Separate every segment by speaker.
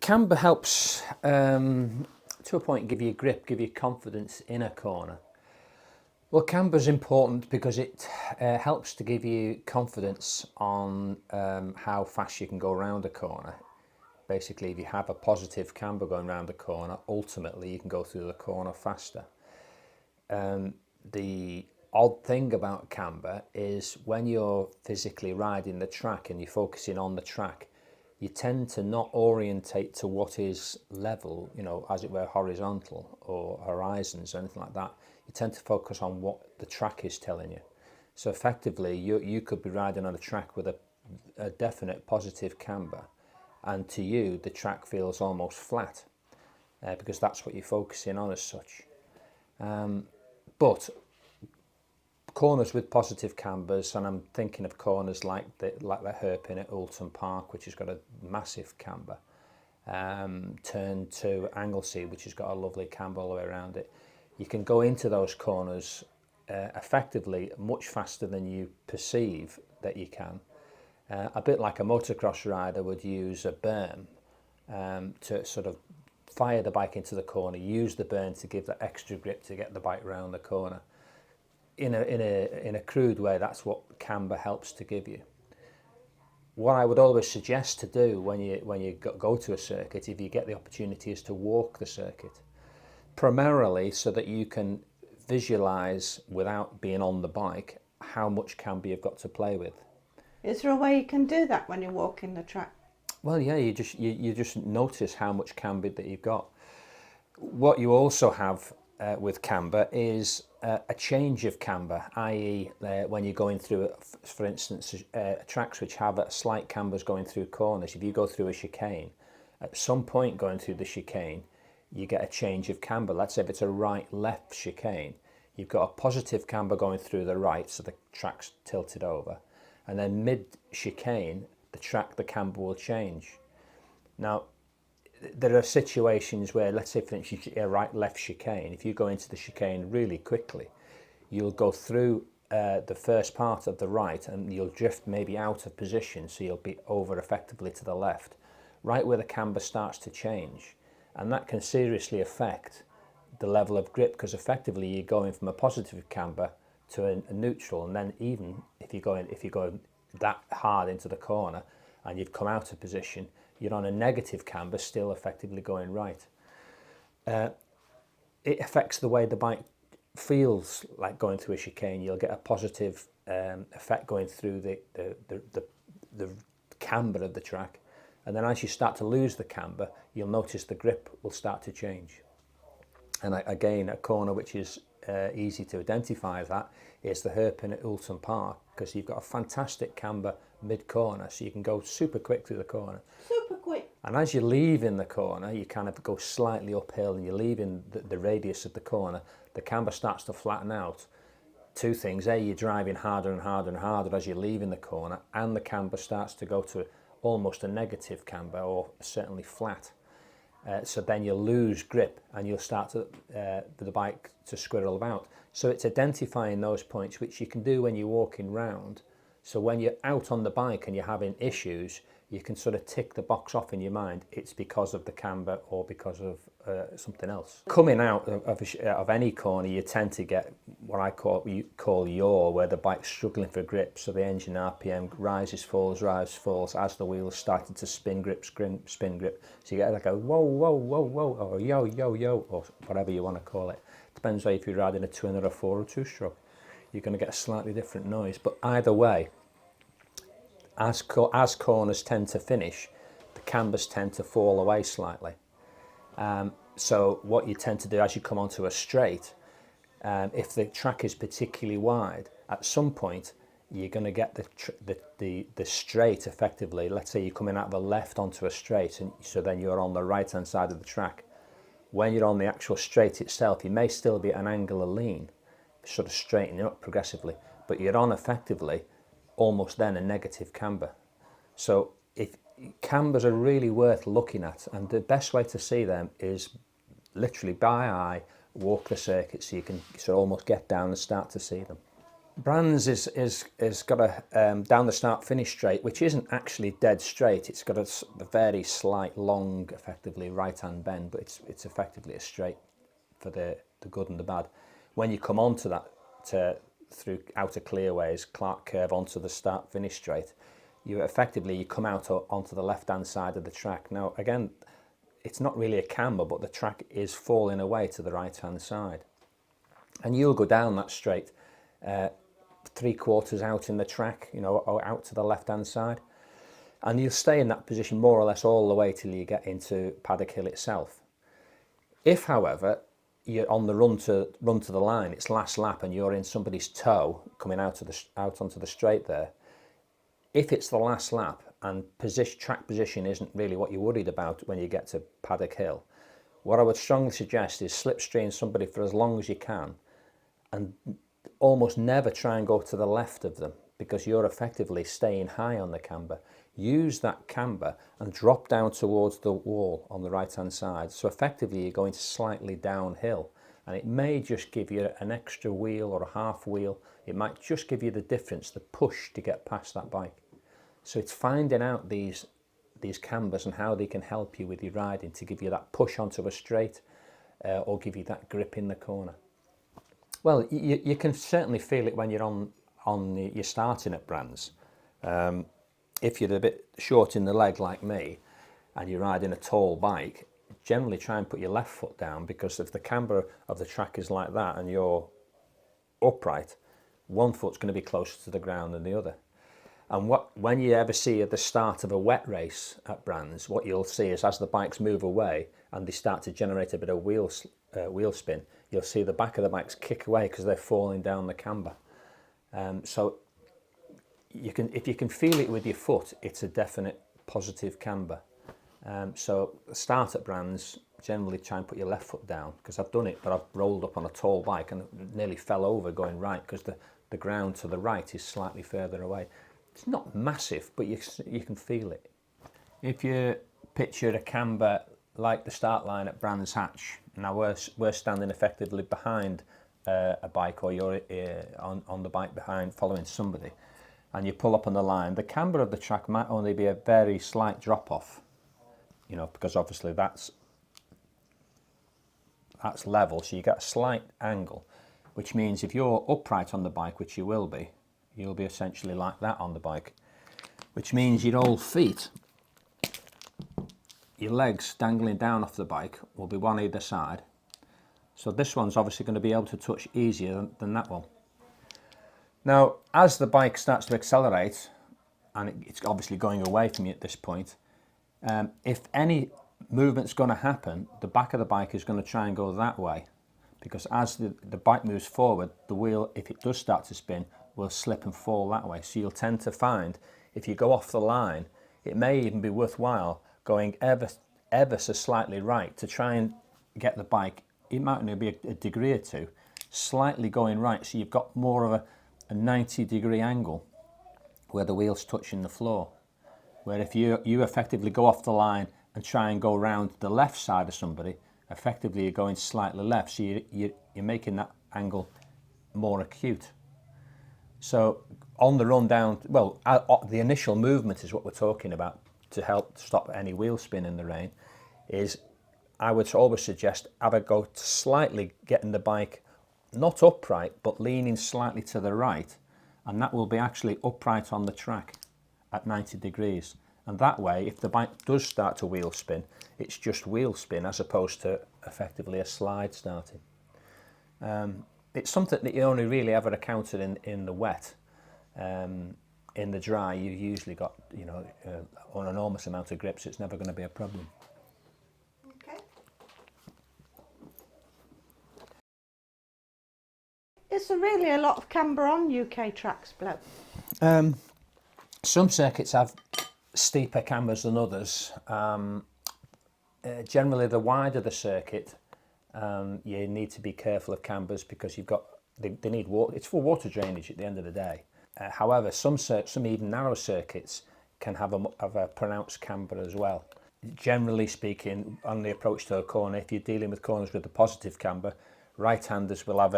Speaker 1: Camber helps to a point give you grip, give you confidence in a corner. Well, camber's important because it helps to give you confidence on how fast you can go around a corner. Basically, if you have a positive camber going around the corner, ultimately you can go through the corner faster. The odd thing about camber is when you're physically riding the track and you're focusing on the track, you tend to not orientate to what is level, as it were horizontal or horizons or anything like that. You tend to focus on what the track is telling you. So effectively, you could be riding on a track with a definite positive camber, and to you, the track feels almost flat because that's what you're focusing on as such. But corners with positive cambers, and I'm thinking of corners like the hairpin at Oulton Park, which has got a massive camber, turn to Anglesey, which has got a lovely camber all the way around it. You can go into those corners effectively much faster than you perceive that you can. A bit like a motocross rider would use a berm to sort of fire the bike into the corner, use the berm to give that extra grip to get the bike round the corner. In a crude way, that's what camber helps to give you. What I would always suggest to do when you go to a circuit, if you get the opportunity, is to walk the circuit, primarily so that you can visualize without being on the bike how much camber you've got to play with.
Speaker 2: Is there a way you can do that when you're walking the track?
Speaker 1: Well, yeah, you just notice how much camber that you've got. What you also have with camber is a change of camber, i.e. When you're going through, for instance, tracks which have a slight cambers going through corners. If you go through a chicane, at some point going through the chicane, you get a change of camber. Let's say if it's a right-left chicane, you've got a positive camber going through the right, so the track's tilted over. And then mid-chicane, the camber will change. Now, there are situations where, let's say for instance, a right-left chicane, if you go into the chicane really quickly, you'll go through the first part of the right and you'll drift maybe out of position, so you'll be over effectively to the left, right where the camber starts to change. And that can seriously affect the level of grip, because effectively you're going from a positive camber to a neutral, and then even if you're going that hard into the corner and you've come out of position, you're on a negative camber, still effectively going right. It affects the way the bike feels like going through a chicane. You'll get a positive effect going through the camber of the track, and then as you start to lose the camber, you'll notice the grip will start to change. And again, a corner which is easy to identify that is the hairpin at Oulton Park, because you've got a fantastic camber mid-corner, so you can go super quick through the corner.
Speaker 2: Super quick.
Speaker 1: And as you're leaving the corner, you kind of go slightly uphill and you're leaving the radius of the corner, the camber starts to flatten out. Two things: A, you're driving harder and harder and harder as you're leaving the corner, and the camber starts to go to almost a negative camber, or certainly flat. So then you'll lose grip and you'll start to the bike to squirrel about. So it's identifying those points, which you can do when you're walking round. So when you're out on the bike and you're having issues, you can sort of tick the box off in your mind. It's because of the camber or because of something else. Coming out of any corner, you tend to get what I call yaw, where the bike's struggling for grip. So the engine RPM rises, falls as the wheels started to spin grip. So you get like a whoa, whoa, whoa, whoa, or yo, yo, yo, or whatever you want to call it. Depends on if you're riding a twin or a 4 or 2-stroke. You're going to get a slightly different noise. But either way, as corners tend to finish, the cambers tend to fall away slightly. So what you tend to do as you come onto a straight, if the track is particularly wide, at some point you're going to get the straight effectively. Let's say you're coming out the left onto a straight, and so then you're on the right hand side of the track. When you're on the actual straight itself, you may still be at an angle of lean, sort of straightening up progressively, but you're on effectively almost then a negative camber. So if cambers are really worth looking at, and the best way to see them is literally by eye, walk the circuit, so you can sort of almost get down and start to see them. Brands is got a down the start finish straight, which isn't actually dead straight. It's got a very slight, long, effectively right-hand bend, but it's effectively a straight for the good and the bad. When you come onto that through outer clearways, Clark curve onto the start finish straight, you come out onto the left-hand side of the track. Now again, it's not really a camber, but the track is falling away to the right-hand side, and you'll go down that straight 3/4 out in the track, or out to the left-hand side, and you'll stay in that position more or less all the way till you get into Paddock Hill itself. If, however, you're on the run to the line, it's last lap, and you're in somebody's toe coming out onto the straight there, if it's the last lap and track position isn't really what you're worried about when you get to Paddock Hill, what I would strongly suggest is slipstream somebody for as long as you can, and almost never try and go to the left of them, because you're effectively staying high on the camber. Use that camber and drop down towards the wall on the right hand side, so effectively you're going slightly downhill, and it may just give you an extra wheel or a half wheel. It might just give you the difference, the push to get past that bike. So it's finding out these cambers and how they can help you with your riding to give you that push onto a straight, or give you that grip in the corner. Well, you can certainly feel it when you're you're starting at Brands. If you're a bit short in the leg like me, and you're riding a tall bike, generally try and put your left foot down, because if the camber of the track is like that and you're upright, one foot's going to be closer to the ground than the other. And when you ever see at the start of a wet race at Brands, what you'll see is as the bikes move away and they start to generate a bit of wheel spin, you'll see the back of the bikes kick away because they're falling down the camber. So if you can feel it with your foot, it's a definite positive camber. So start at Brands, generally try and put your left foot down, because I've done it, but I've rolled up on a tall bike and nearly fell over going right, because the ground to the right is slightly further away. It's not massive, but you can feel it. If you picture a camber like the start line at Brands Hatch, now we're standing effectively behind a bike, or you're on the bike behind following somebody, and you pull up on the line, the camber of the track might only be a very slight drop off, because obviously that's level, so you get a slight angle, which means if you're upright on the bike, which you will be, you'll be essentially like that on the bike, which means your old feet, your legs dangling down off the bike, will be one either side. So this one's obviously going to be able to touch easier than that one. Now, as the bike starts to accelerate, and it's obviously going away from you at this point, if any movement's going to happen, the back of the bike is going to try and go that way, because as the bike moves forward, the wheel, if it does start to spin, will slip and fall that way. So you'll tend to find, if you go off the line, it may even be worthwhile going ever so slightly right to try and get the bike, it might only be a degree or two, slightly going right, so you've got more of a 90-degree angle where the wheel's touching the floor. Where if you effectively go off the line and try and go round the left side of somebody, effectively you're going slightly left, so you're making that angle more acute. So on the run down, well, the initial movement is what we're talking about to help stop any wheel spin in the rain, is I would always suggest have a go to slightly getting the bike not upright, but leaning slightly to the right, and that will be actually upright on the track at 90 degrees. And that way, if the bike does start to wheel spin, it's just wheel spin as opposed to effectively a slide starting. It's something that you only really ever encounter in the wet. In the dry, you've usually got an enormous amount of grip, so it's never going to be a problem.
Speaker 2: Okay. Is there really a lot of camber on UK tracks, Blow?
Speaker 1: Some circuits have steeper cambers than others. Generally, the wider the circuit, you need to be careful of cambers, because they need water. It's for water drainage at the end of the day. However, some even narrow circuits can have a pronounced camber as well. Generally speaking, on the approach to a corner, if you're dealing with corners with a positive camber, right-handers will have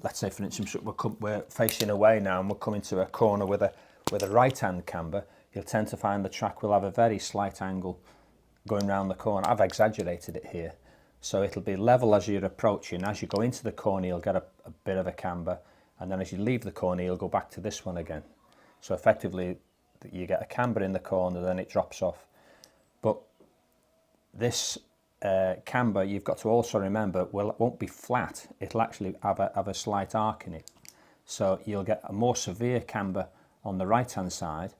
Speaker 1: let's say for instance we're facing away now and we're coming to a corner with a right-hand camber, you'll tend to find the track will have a very slight angle going round the corner. I've exaggerated it here. So it'll be level as you're approaching. As you go into the corner, you'll get a bit of a camber, and then as you leave the corner, you'll go back to this one again. So effectively, you get a camber in the corner, then it drops off. But this camber, you've got to also remember, well, it won't be flat. It'll actually have a slight arc in it. So you'll get a more severe camber on the right-hand side.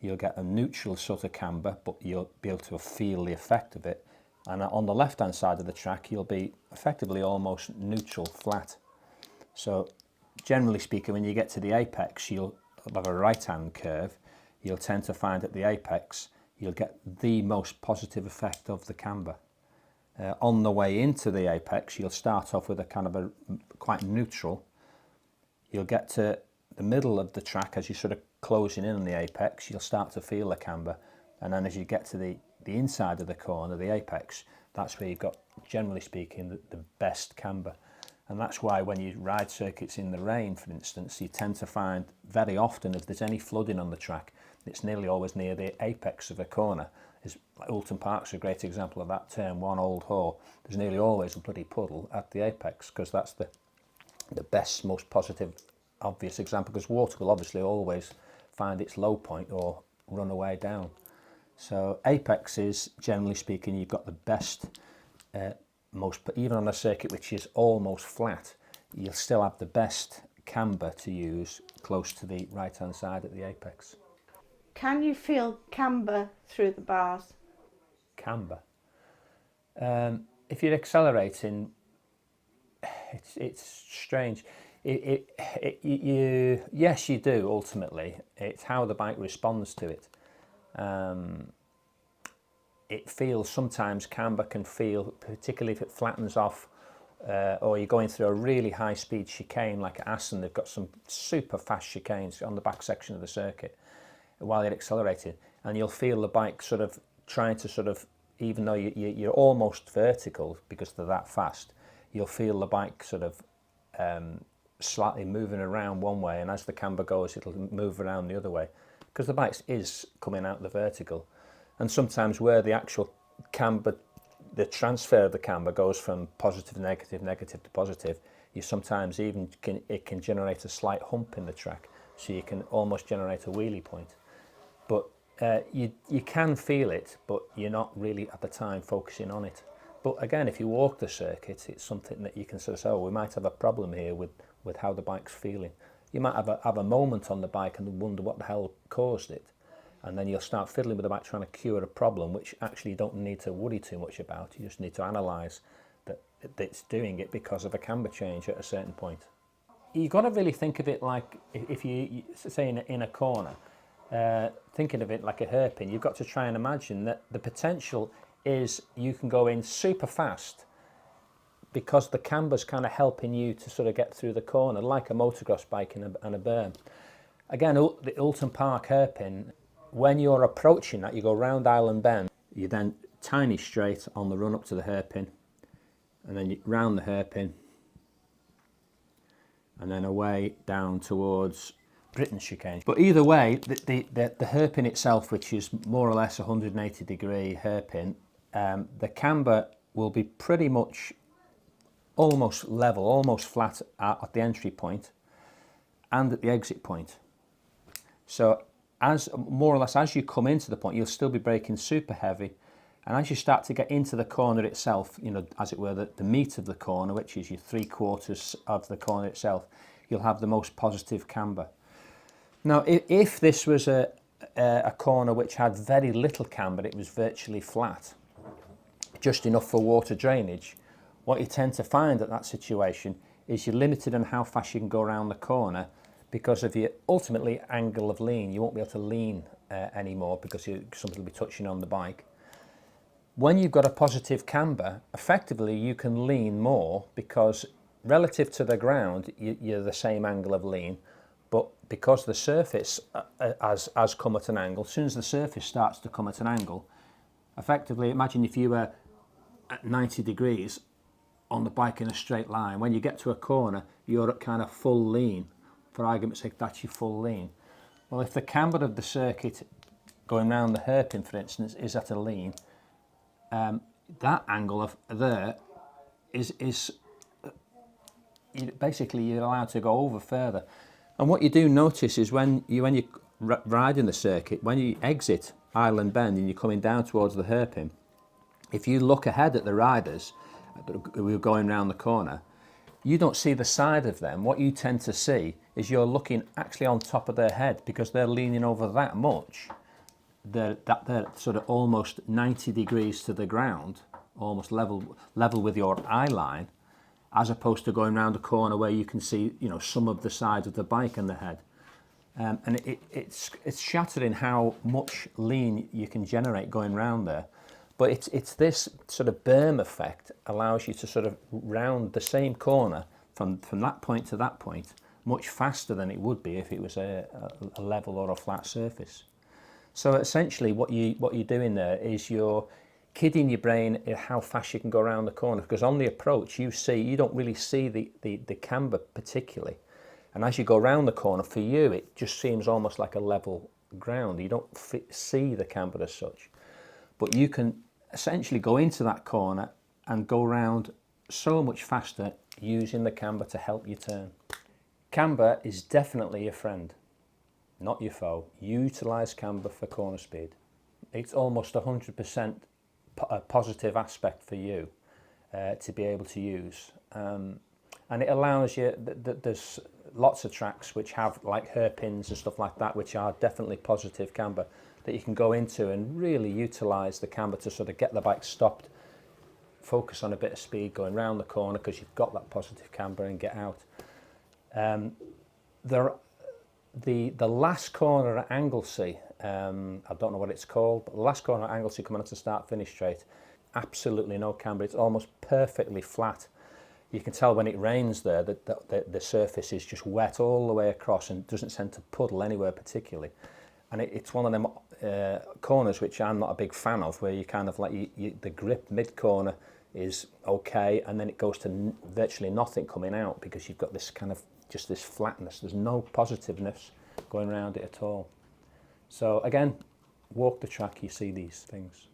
Speaker 1: You'll get a neutral sort of camber, but you'll be able to feel the effect of it. And on the left-hand side of the track, you'll be effectively almost neutral, flat. So generally speaking, when you get to the apex, you'll have a right-hand curve. You'll tend to find at the apex, you'll get the most positive effect of the camber. On the way into the apex, you'll start off with a kind of a quite neutral. You'll get to the middle of the track as you're sort of closing in on the apex, you'll start to feel the camber. And then as you get to the inside of the corner, the apex, that's where you've got, generally speaking, the best camber. And that's why when you ride circuits in the rain, for instance, you tend to find very often if there's any flooding on the track, it's nearly always near the apex of a corner. Oulton Park's a great example of that. Turn 1, Old Hall, there's nearly always a bloody puddle at the apex, because that's the best, most positive, obvious example, because water will obviously always find its low point or run away down. So apex is, generally speaking, you've got the best, even on a circuit which is almost flat, you'll still have the best camber to use close to the right-hand side at the apex.
Speaker 2: Can you feel camber through the bars?
Speaker 1: Camber. If you're accelerating, it's strange. Yes, you do, ultimately. It's how the bike responds to it. It feels, sometimes camber can feel, particularly if it flattens off, or you're going through a really high speed chicane like at Assen. They've got some super fast chicanes on the back section of the circuit while you're accelerating, and you'll feel the bike sort of trying to sort of, even though you're almost vertical because they're that fast, you'll feel the bike sort of slightly moving around one way, and as the camber goes, it'll move around the other way, because the bike is coming out the vertical. And sometimes where the actual camber, the transfer of the camber goes from positive to negative, negative to positive, you sometimes even it can generate a slight hump in the track, so you can almost generate a wheelie point. But you can feel it, but you're not really at the time focusing on it. But again, if you walk the circuit, it's something that you can sort of say, oh, we might have a problem here with how the bike's feeling. You might have a moment on the bike and wonder what the hell caused it. And then you'll start fiddling with the bike trying to cure a problem, which actually you don't need to worry too much about. You just need to analyse that it's doing it because of a camber change at a certain point. You've got to really think of it like, if you say in a corner, thinking of it like a hairpin, you've got to try and imagine that the potential is you can go in super fast because the camber's kind of helping you to sort of get through the corner, like a motocross bike and a berm. Again, the Oulton Park hairpin, when you're approaching that, you go round Island Bend, you then tiny straight on the run up to the hairpin, and then you round the hairpin, and then away down towards Britain's chicane. But either way, the hairpin itself, which is more or less a 180 degree hairpin, the camber will be pretty much almost level, almost flat at the entry point and at the exit point. So as more or less as you come into the point, you'll still be braking super heavy, and as you start to get into the corner itself, you know, as it were, the meat of the corner, which is your 3/4 of the corner itself, you'll have the most positive camber. Now, if this was a corner which had very little camber, it was virtually flat, just enough for water drainage, what you tend to find at that situation is you're limited on how fast you can go around the corner because of your ultimately angle of lean. You won't be able to lean anymore because something will be touching on the bike. When you've got a positive camber, effectively you can lean more because relative to the ground, you're the same angle of lean, but because the surface has come at an angle, as soon as the surface starts to come at an angle, effectively, imagine if you were at 90 degrees on the bike in a straight line. When you get to a corner, you're at kind of full lean. For argument's sake, that's your full lean. Well, if the camber of the circuit going round the hairpin, for instance, is at a lean, that angle of there is basically you're allowed to go over further. And what you do notice is when you ride in the circuit, when you exit Island Bend and you're coming down towards the hairpin, if you look ahead at the riders who are going round the corner, you don't see the side of them. What you tend to see is you're looking actually on top of their head because they're leaning over that much. They're sort of almost 90 degrees to the ground, almost level with your eye line, as opposed to going round a corner where you can see, you know, some of the sides of the bike and the head. And it's shattering how much lean you can generate going round there. But it's this sort of berm effect allows you to sort of round the same corner from that point to that point much faster than it would be if it was a level or a flat surface. So essentially what you're doing there is you're kidding your brain how fast you can go around the corner, because on the approach you don't really see the camber particularly, and as you go around the corner, for you it just seems almost like a level ground. You don't see the camber as such, but you can essentially go into that corner and go around so much faster using the camber to help you turn. Camber is definitely your friend, not your foe. Utilise camber for corner speed. It's almost 100% a positive aspect for you to be able to use, and it allows you there's lots of tracks which have like hairpins and stuff like that, which are definitely positive camber that you can go into and really utilize the camber to sort of get the bike stopped, focus on a bit of speed going round the corner because you've got that positive camber, and get out. The last corner at Anglesey, I don't know what it's called, but the last corner at Anglesey coming onto start-finish straight, absolutely no camber. It's almost perfectly flat. You can tell when it rains there that the surface is just wet all the way across and doesn't tend to puddle anywhere particularly. And it's one of them corners which I'm not a big fan of, where you kind of like the grip mid-corner is okay, and then it goes to virtually nothing coming out because you've got this kind of just this flatness. There's no positiveness going around it at all. So again, walk the track, you see these things.